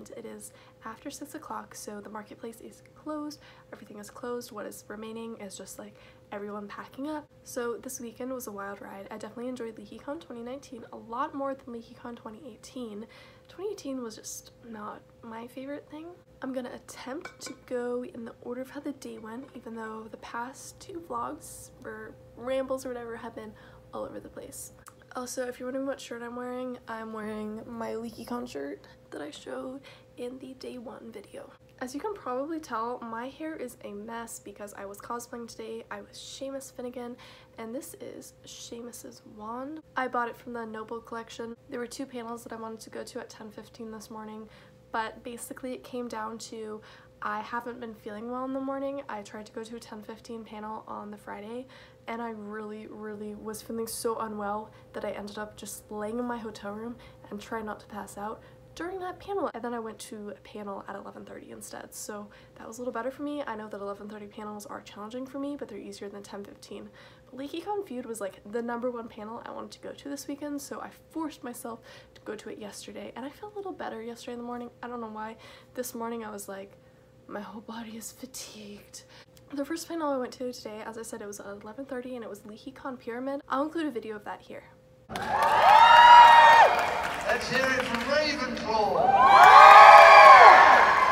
and it is after 6 o'clock, so the marketplace is closed, everything is closed. What is remaining is just like everyone packing up. So this weekend was a wild ride. I definitely enjoyed LeakyCon 2019 a lot more than LeakyCon 2018. 2018 was just not my favorite thing. I'm gonna attempt to go in the order of how the day went, even though the past 2 vlogs or rambles or whatever have been all over the place. Also, if you're wondering what shirt I'm wearing my LeakyCon shirt that I showed in the day 1 video. As you can probably tell, my hair is a mess because I was cosplaying today. I was Seamus Finnegan, and this is Seamus's wand. I bought it from the Noble collection. There were 2 panels that I wanted to go to at 10:15 this morning, but basically it came down to I haven't been feeling well in the morning. I tried to go to a 10:15 panel on the Friday, and I really was feeling so unwell that I ended up just laying in my hotel room and trying not to pass out during that panel. And then I went to a panel at 11:30 instead, so that was a little better for me. I know that 11:30 panels are challenging for me, but they're easier than 10:15. But LeakyCon Feud was like the #1 panel I wanted to go to this weekend, so I forced myself to go to it yesterday, and I felt a little better yesterday in the morning. I don't know why. This morning I was like, my whole body is fatigued. The first panel I went to today, as I said, it was at 11:30 and it was LeakyCon Pyramid. I'll include a video of that here. Let's hear it from Ravenclaw.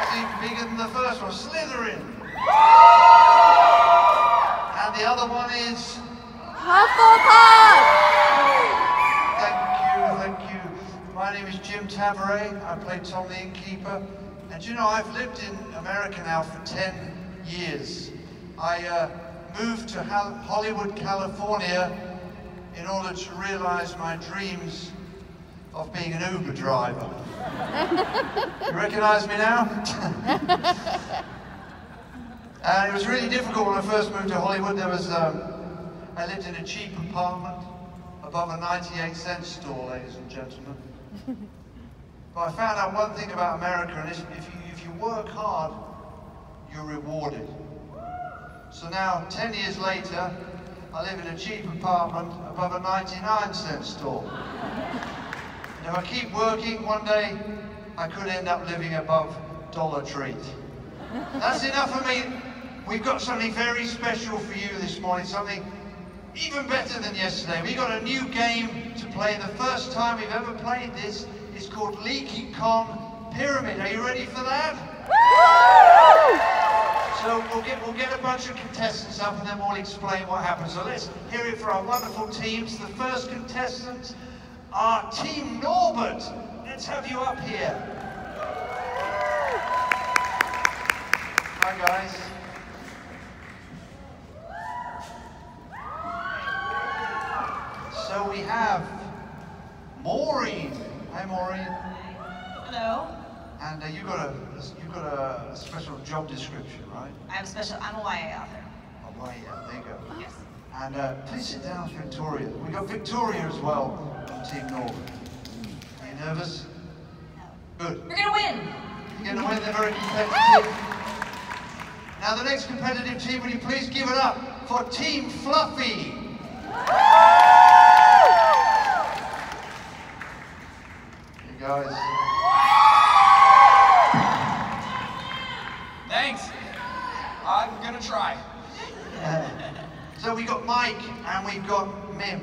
It's even bigger than the first one, Slytherin. And the other one is Hufflepuff! Thank you. My name is Jim Tavaret. I play Tom the Innkeeper. And you know, I've lived in America now for 10 years. I moved to Hollywood, California in order to realize my dreams of being an Uber driver. You recognize me now? And it was really difficult when I first moved to Hollywood. I lived in a cheap apartment above a 98-cent store, ladies and gentlemen. But I found out one thing about America, and if you work hard, you're rewarded. So now, 10 years later, I live in a cheap apartment above a 99-cent store. And if I keep working, one day, I could end up living above Dollar Tree. That's enough for me. We've got something very special for you this morning, something even better than yesterday. We've got a new game to play. The first time we've ever played this. It's called LeakyCon Pyramid. Are you ready for that? So we'll get a bunch of contestants up and then we'll explain what happens. So let's hear it for our wonderful teams. The first contestants are Team Norbert. Let's have you up here. Hi guys. So we have Maureen. Hi Maureen. Hello. And you've got a special job description, right? I'm a YA author. Oh, YA, there you go. Yes. And please sit down, Victoria. We got Victoria as well on Team North. Are you nervous? No. Good. We're gonna win. You're gonna win. They're very competitive. Now the next competitive team, will you please give it up for Team Fluffy? You guys. Thanks. I'm gonna try. So we got Mike and we've got Mim.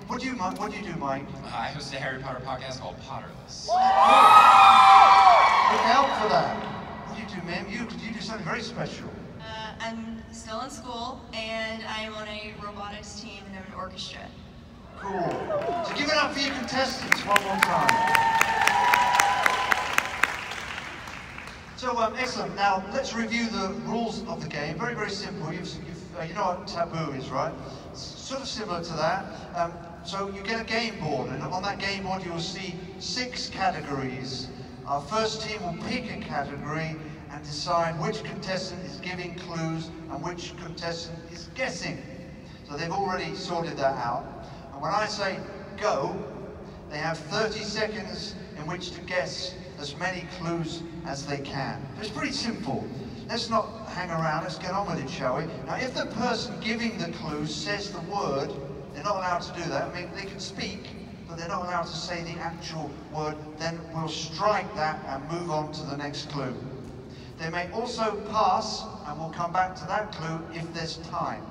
What do you do, Mike? I host a Harry Potter podcast called Potterless. Look out for that. What do you do, Mim? You do something very special. I'm still in school, and I'm on a robotics team and an orchestra. Cool. So give it up for your contestants one more time. So excellent. Now let's review the rules of the game. Very, very simple. You know what taboo is, right? It's sort of similar to that. So you get a game board, and on that game board you'll see 6 categories. Our first team will pick a category and decide which contestant is giving clues and which contestant is guessing. So they've already sorted that out. And when I say go, they have 30 seconds in which to guess as many clues as they can. It's pretty simple. Let's not hang around, let's get on with it, shall we? Now if the person giving the clues says the word, they're not allowed to do that. I mean, they can speak, but they're not allowed to say the actual word, then we'll strike that and move on to the next clue. They may also pass, and we'll come back to that clue if there's time.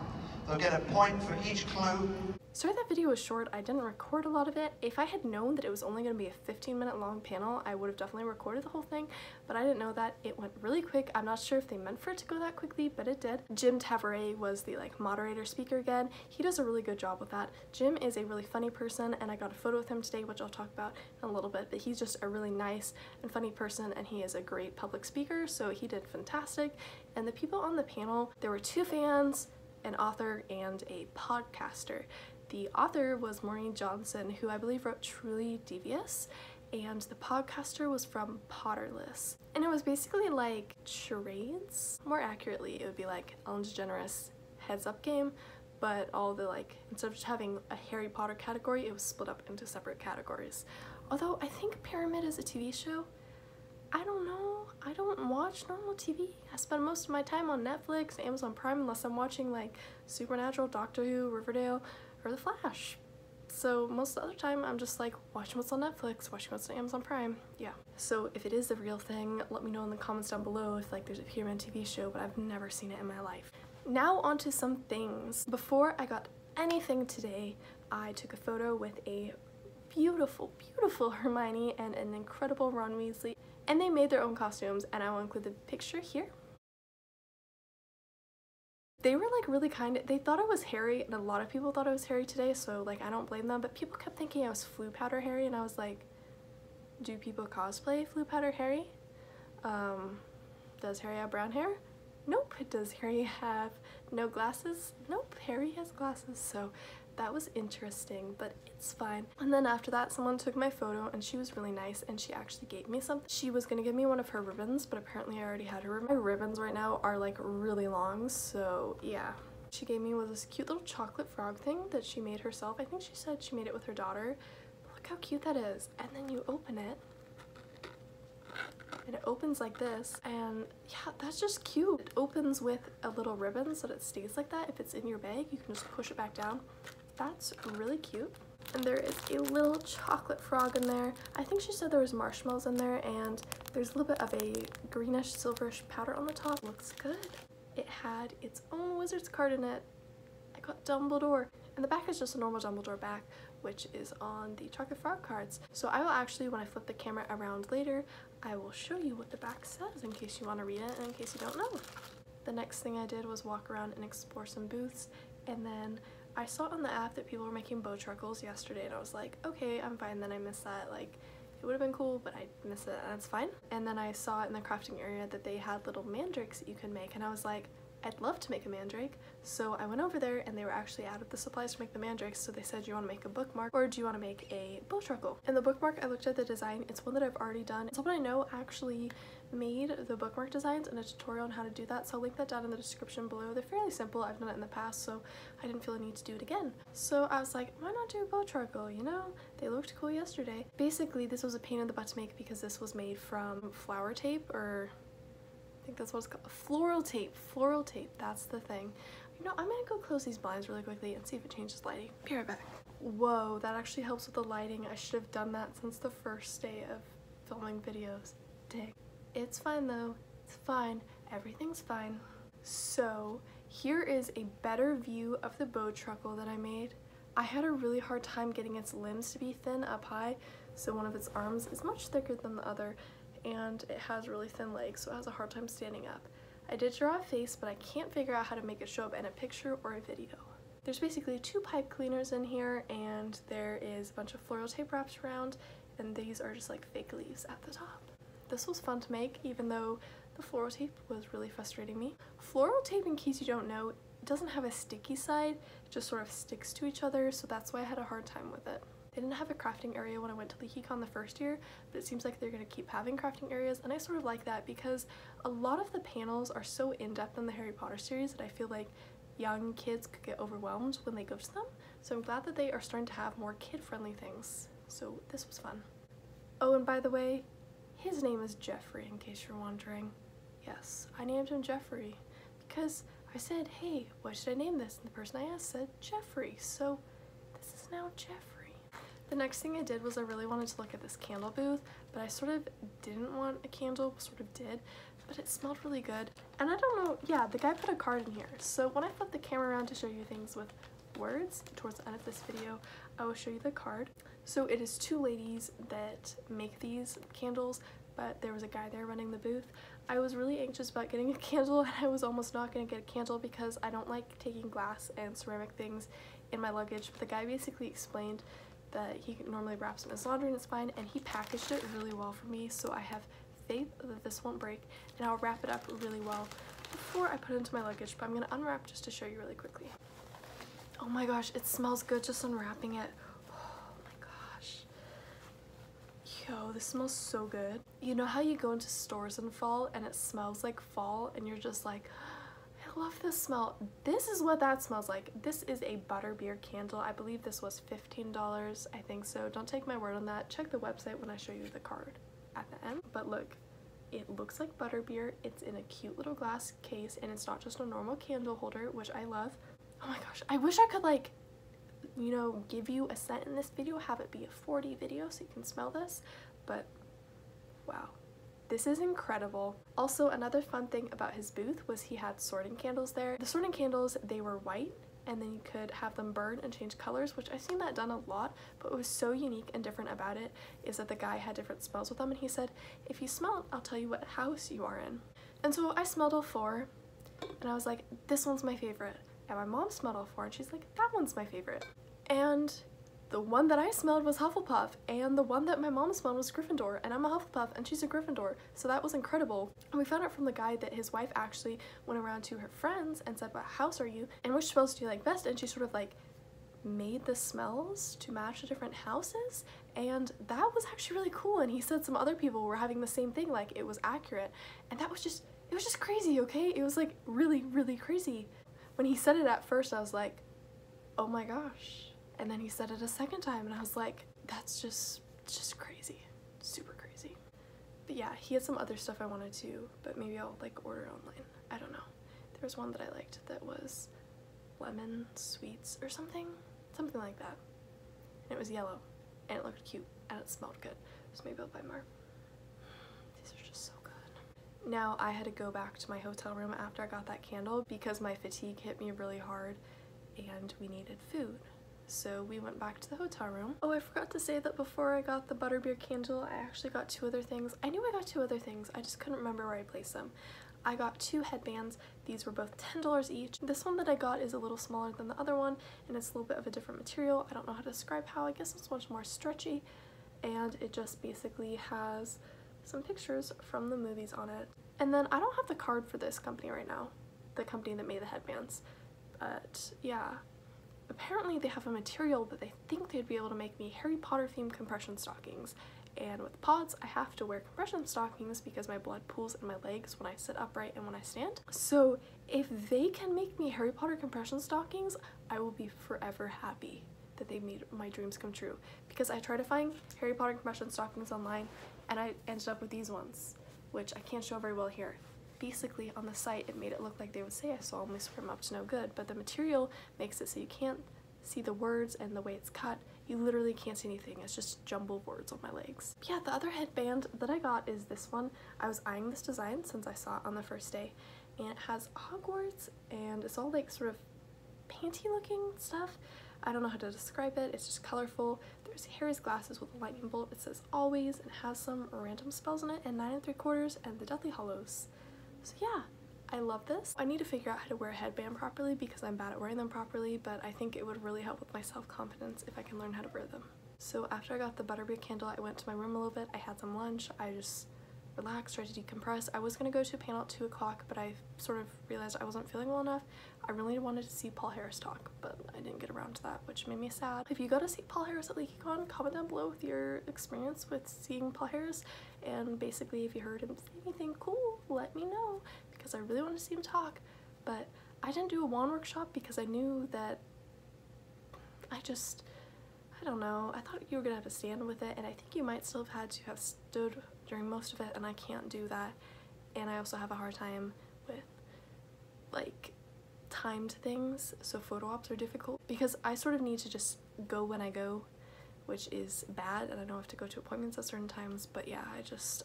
They'll get a point for each clue. Sorry that video was short. I didn't record a lot of it. If I had known that it was only going to be a 15-minute long panel, I would have definitely recorded the whole thing, but I didn't know that. It went really quick. I'm not sure if they meant for it to go that quickly, but it did. Jim Tavares was the moderator speaker again. He does a really good job with that. Jim is a really funny person, and I got a photo with him today, which I'll talk about in a little bit, but he's just a really nice and funny person, and he is a great public speaker, so he did fantastic. And the people on the panel, there were 2 fans, an author, and a podcaster. The author was Maureen Johnson, who I believe wrote Truly Devious, and the podcaster was from Potterless. And it was basically like charades. More accurately, it would be like Ellen DeGeneres Heads Up game, but all the instead of just having a Harry Potter category, it was split up into separate categories. Although I think Pyramid is a TV show. I don't know. I don't watch normal TV. I spend most of my time on Netflix, Amazon Prime, unless I'm watching Supernatural, Doctor Who, Riverdale, or The Flash. So most of the other time I'm just watching what's on Netflix, watching what's on Amazon Prime. Yeah. So if it is the real thing, let me know in the comments down below if there's a Pyramid TV show, but I've never seen it in my life. Now on to some things. Before I got anything today, I took a photo with a beautiful, beautiful Hermione and an incredible Ron Weasley, and they made their own costumes, and I will include the picture here. They were really kind. They thought I was Harry, and a lot of people thought I was Harry today, so I don't blame them, but people kept thinking I was Floo Powder Harry, and I was like, do people cosplay Floo Powder Harry? Does Harry have brown hair? Nope. Does Harry have no glasses? Nope, Harry has glasses. So that was interesting, but it's fine. And then after that, someone took my photo, and she was really nice, and she actually gave me something. She was gonna give me one of her ribbons, but apparently I already had her ribbon. My ribbons right now are really long, so yeah. She gave me this cute little chocolate frog thing that she made herself. I think she said she made it with her daughter. But look how cute that is. And then you open it, and it opens like this, and yeah, that's just cute. It opens with a little ribbon so that it stays like that. If it's in your bag, you can just push it back down. That's really cute. And there is a little chocolate frog in there. I think she said there was marshmallows in there, and there's a little bit of a greenish silverish powder on the top. Looks good. It had its own wizard's card in it. I got Dumbledore. And the back is just a normal Dumbledore back, which is on the chocolate frog cards. So I will actually, when I flip the camera around later, I will show you what the back says in case you want to read it and in case you don't know. The next thing I did was walk around and explore some booths, and then I saw on the app that people were making bow truckles yesterday, and I was like, okay, I'm fine. Then I missed that. It would have been cool, but I missed it, and that's fine. And then I saw in the crafting area that they had little mandrakes that you could make, and I was like, I'd love to make a mandrake. So I went over there, and they were actually out of the supplies to make the mandrakes, so they said, do you want to make a bookmark, or do you want to make a bow truckle? And the bookmark, I looked at the design. It's one that I've already done. Someone I know actually made the bookmark designs and a tutorial on how to do that, so I'll link that down in the description below. They're fairly simple. I've done it in the past, so I didn't feel a need to do it again. So I was like, why not do a bow truckle, you know? They looked cool yesterday. Basically, this was a pain in the butt to make because this was made from flower tape, or I think that's what it's called. Floral tape, that's the thing. You know, I'm gonna go close these blinds really quickly and see if it changes lighting. Be right back. Whoa, that actually helps with the lighting. I should have done that since the first day of filming videos. Dang. It's fine though, it's fine, everything's fine. So here is a better view of the bow truckle that I made. I had a really hard time getting its limbs to be thin up high, so one of its arms is much thicker than the other, and it has really thin legs, so it has a hard time standing up. I did draw a face, but I can't figure out how to make it show up in a picture or a video. There's basically 2 pipe cleaners in here, and there is a bunch of floral tape wrapped around, and these are just fake leaves at the top. This was fun to make, even though the floral tape was really frustrating me. Floral tape, in case you don't know, doesn't have a sticky side, it just sort of sticks to each other, so that's why I had a hard time with it. They didn't have a crafting area when I went to LeakyCon the first year, but it seems like they're going to keep having crafting areas, and I sort of like that because a lot of the panels are so in-depth in the Harry Potter series that I feel like young kids could get overwhelmed when they go to them, so I'm glad that they are starting to have more kid-friendly things, so this was fun. Oh, and by the way, his name is Jeffrey, in case you're wondering. Yes, I named him Jeffrey because I said, hey, what should I name this? And the person I asked said Jeffrey, so this is now Jeffrey. The next thing I did was I really wanted to look at this candle booth, but I sort of didn't want a candle, sort of did, but it smelled really good. And I don't know, yeah, the guy put a card in here. So when I flip the camera around to show you things with words towards the end of this video, I will show you the card. So it is two ladies that make these candles, but there was a guy there running the booth. I was really anxious about getting a candle, and I was almost not going to get a candle because I don't like taking glass and ceramic things in my luggage. But the guy basically explained that he normally wraps in his laundry and it's fine, and he packaged it really well for me, so I have faith that this won't break, and I'll wrap it up really well before I put it into my luggage. But I'm going to unwrap just to show you really quickly. Oh my gosh, it smells good just unwrapping it. Oh my gosh. Yo, this smells so good. You know how you go into stores in fall and it smells like fall and you're just like, I love this smell. This is what that smells like. This is a butterbeer candle. I believe this was $15. I think so. Don't take my word on that. Check the website when I show you the card at the end. But look, it looks like butterbeer. It's in a cute little glass case, and it's not just a normal candle holder, which I love. Oh my gosh, I wish I could, like, you know, give you a scent in this video, have it be a 40 video so you can smell this, but wow. This is incredible. Also, another fun thing about his booth was he had sorting candles there. The sorting candles, they were white, and then you could have them burn and change colors, which I've seen that done a lot, but what was so unique and different about it is that the guy had different smells with them, and he said, if you smell it, I'll tell you what house you are in. And so I smelled all four, and I was like, this one's my favorite. And my mom smelled all four, and she's like, that one's my favorite. And the one that I smelled was Hufflepuff, and the one that my mom smelled was Gryffindor, and I'm a Hufflepuff and she's a Gryffindor, so that was incredible. And we found out from the guy that his wife actually went around to her friends and said, what house are you and which smells do you like best, and she sort of like made the smells to match the different houses, and that was actually really cool. And he said some other people were having the same thing, like it was accurate, and that was just, it was just crazy, okay? It was like really, really crazy. When he said it at first, I was like, oh my gosh. And then he said it a second time, and I was like, that's just crazy, super crazy. But yeah, he had some other stuff I wanted to, but maybe I'll like order it online. I don't know. There was one that I liked that was lemon sweets or something like that. And it was yellow, and it looked cute, and it smelled good. So maybe I'll buy more. These are just so good. Now I had to go back to my hotel room after I got that candle because my fatigue hit me really hard, and we needed food. So we went back to the hotel room. Oh, I forgot to say that before I got the butterbeer candle, I actually got two other things. I knew I got two other things, I just couldn't remember where I placed them. I got two headbands. These were both $10 each. This one that I got is a little smaller than the other one, and it's a little bit of a different material. I don't know how to describe how. I guess it's much more stretchy, and it just basically has some pictures from the movies on it. And then I don't have the card for this company right now, the company that made the headbands, but yeah. Apparently they have a material that they think they'd be able to make me Harry Potter themed compression stockings, and with pods I have to wear compression stockings because my blood pools in my legs when I sit upright and when I stand. So if they can make me Harry Potter compression stockings, I will be forever happy that they made my dreams come true, because I tried to find Harry Potter compression stockings online and I ended up with these ones, which I can't show very well here. Basically on the site it made it look like they would say I solemnly swear I'm up to no good, but the material makes it so you can't see the words, and the way it's cut, you literally can't see anything. It's just jumbled words on my legs. Yeah, the other headband that I got is this one. I was eyeing this design since I saw it on the first day, and it has Hogwarts, and it's all like sort of panty looking stuff. I don't know how to describe it. It's just colorful. There's Harry's glasses with a lightning bolt. It says always and has some random spells in it, and 9 3/4 and the Deathly Hallows. So yeah, I love this. I need to figure out how to wear a headband properly because I'm bad at wearing them properly, but I think it would really help with my self-confidence if I can learn how to wear them. So after I got the butterbeer candle, I went to my room a little bit. I had some lunch. I just relaxed, tried to decompress. I was going to go to a panel at 2 o'clock, but I sort of realized I wasn't feeling well enough. I really wanted to see Paul Harris talk, but I didn't get around to that, which made me sad. If you go to see Paul Harris at LeakyCon, comment down below with your experience with seeing Paul Harris, and basically if you heard him say anything cool, let me know, because I really want to see him talk. But I didn't do a wand workshop because I knew that I don't know, I thought you were gonna have to stand with it, and I think you might still have had to have stood during most of it, and I can't do that. And I also have a hard time with like timed things, so photo ops are difficult because I sort of need to just go when I go, which is bad, and I know I have to go to appointments at certain times, but yeah, I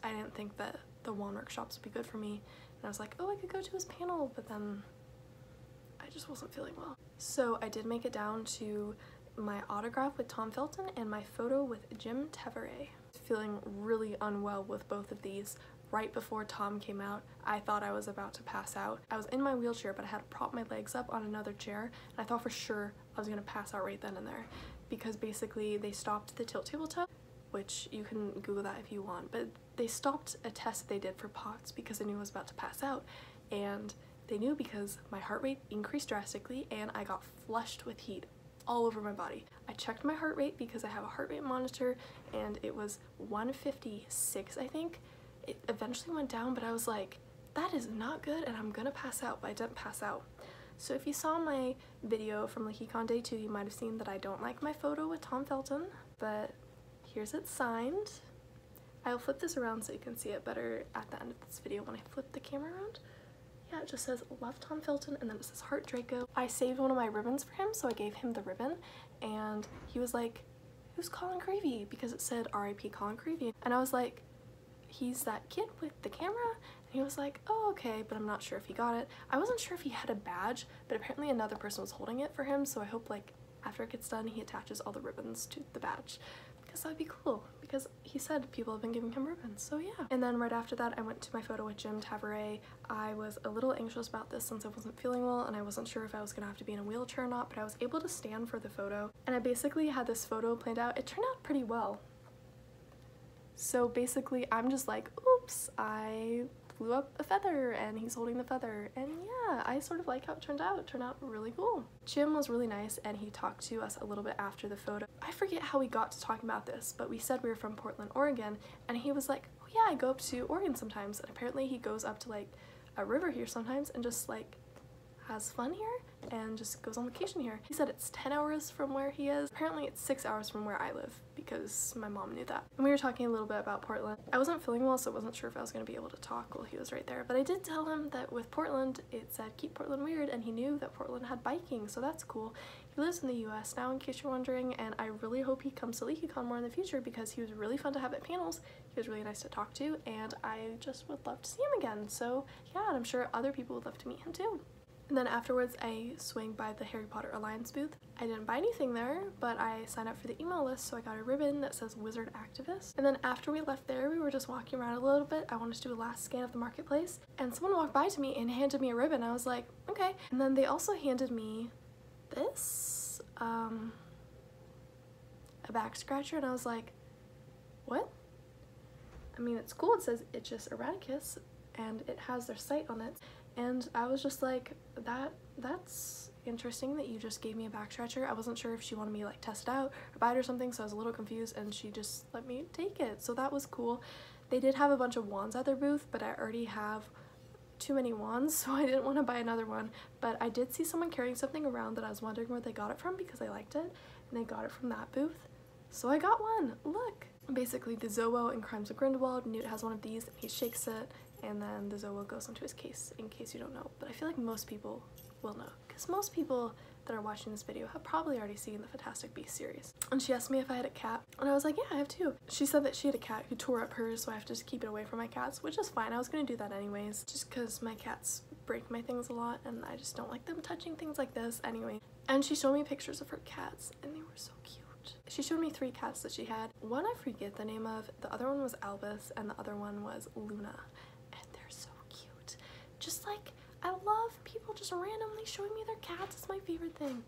didn't think that the wand workshops would be good for me, and I was like, oh, I could go to his panel, but then I just wasn't feeling well. So I did make it down to my autograph with Tom Felton and my photo with Jim Tevere. Feeling really unwell with both of these. Right before Tom came out, I thought I was about to pass out. I was in my wheelchair, but I had to prop my legs up on another chair, and I thought for sure I was gonna pass out right then and there, because basically they stopped the tilt tabletop, which you can Google that if you want, but they stopped a test they did for POTS because they knew I was about to pass out, and they knew because my heart rate increased drastically and I got flushed with heat all over my body. I checked my heart rate because I have a heart rate monitor, and it was 156, I think. It eventually went down, but I was like, that is not good and I'm gonna pass out, but I didn't pass out. So if you saw my video from LeakyCon Day 2, you might have seen that I don't like my photo with Tom Felton, but here's it signed. I'll flip this around so you can see it better at the end of this video when I flip the camera around. Yeah, it just says, love Tom Felton, and then it says Heart Draco. I saved one of my ribbons for him, so I gave him the ribbon, and he was like, who's Colin Creevy? Because it said RIP Colin Creevy. And I was like, he's that kid with the camera? And he was like, oh, okay, but I'm not sure if he got it. I wasn't sure if he had a badge, but apparently another person was holding it for him, so I hope like after it gets done he attaches all the ribbons to the badge, because that would be cool, because he said people have been giving him ribbons, so yeah. And then right after that I went to my photo with Jim Tevere. I was a little anxious about this since I wasn't feeling well and I wasn't sure if I was gonna have to be in a wheelchair or not, but I was able to stand for the photo, and I basically had this photo planned out. It turned out pretty well. So basically I'm just like, oops, I flew up a feather and he's holding the feather, and yeah, I sort of like how it turned out. It turned out really cool. Jim was really nice and he talked to us a little bit after the photo. I forget how we got to talking about this, but we said we were from Portland, Oregon, and he was like, oh yeah, I go up to Oregon sometimes, and apparently he goes up to like a river here sometimes and just like has fun here and just goes on vacation here. He said it's 10 hours from where he is. Apparently it's 6 hours from where I live, because my mom knew that. And we were talking a little bit about Portland. I wasn't feeling well, so I wasn't sure if I was going to be able to talk while he was right there, but I did tell him that with Portland it said keep Portland weird, and he knew that Portland had biking, so that's cool. He lives in the US now, in case you're wondering, and I really hope he comes to LeakyCon more in the future, because he was really fun to have at panels. He was really nice to talk to, and I just would love to see him again. So yeah, and I'm sure other people would love to meet him too. And then afterwards I swing by the Harry Potter Alliance booth. I didn't buy anything there, but I signed up for the email list, so I got a ribbon that says Wizard Activist. And then after we left there, we were just walking around a little bit. I wanted to do a last scan of the marketplace, and someone walked by to me and handed me a ribbon. I was like, okay. And then they also handed me this, a back scratcher, and I was like, what? I mean, it's cool. It says Itchus Erraticus, and it has their site on it. And I was just like, that's interesting that you just gave me a back scratcher. I wasn't sure if she wanted me to like test it out or buy it or something, so I was a little confused, and she just let me take it. So that was cool. They did have a bunch of wands at their booth, but I already have too many wands, so I didn't want to buy another one. But I did see someone carrying something around that I was wondering where they got it from, because I liked it, and they got it from that booth. So I got one. Look! Basically the Zobo in Crimes of Grindelwald. Newt has one of these, and he shakes it, and then the Zobo goes into his case, in case you don't know. But I feel like most people will know, because most people that are watching this video have probably already seen the Fantastic Beasts series. And she asked me if I had a cat, and I was like, yeah, I have two. She said that she had a cat who tore up hers, so I have to just keep it away from my cats, which is fine. I was gonna do that anyways, just because my cats break my things a lot, and I just don't like them touching things like this anyway. And she showed me pictures of her cats, and they were so cute. She showed me 3 cats that she had. One I forget the name of, the other one was Albus, and the other one was Luna. And they're so cute. Just like, I love people just randomly showing me their cats. It's my favorite thing.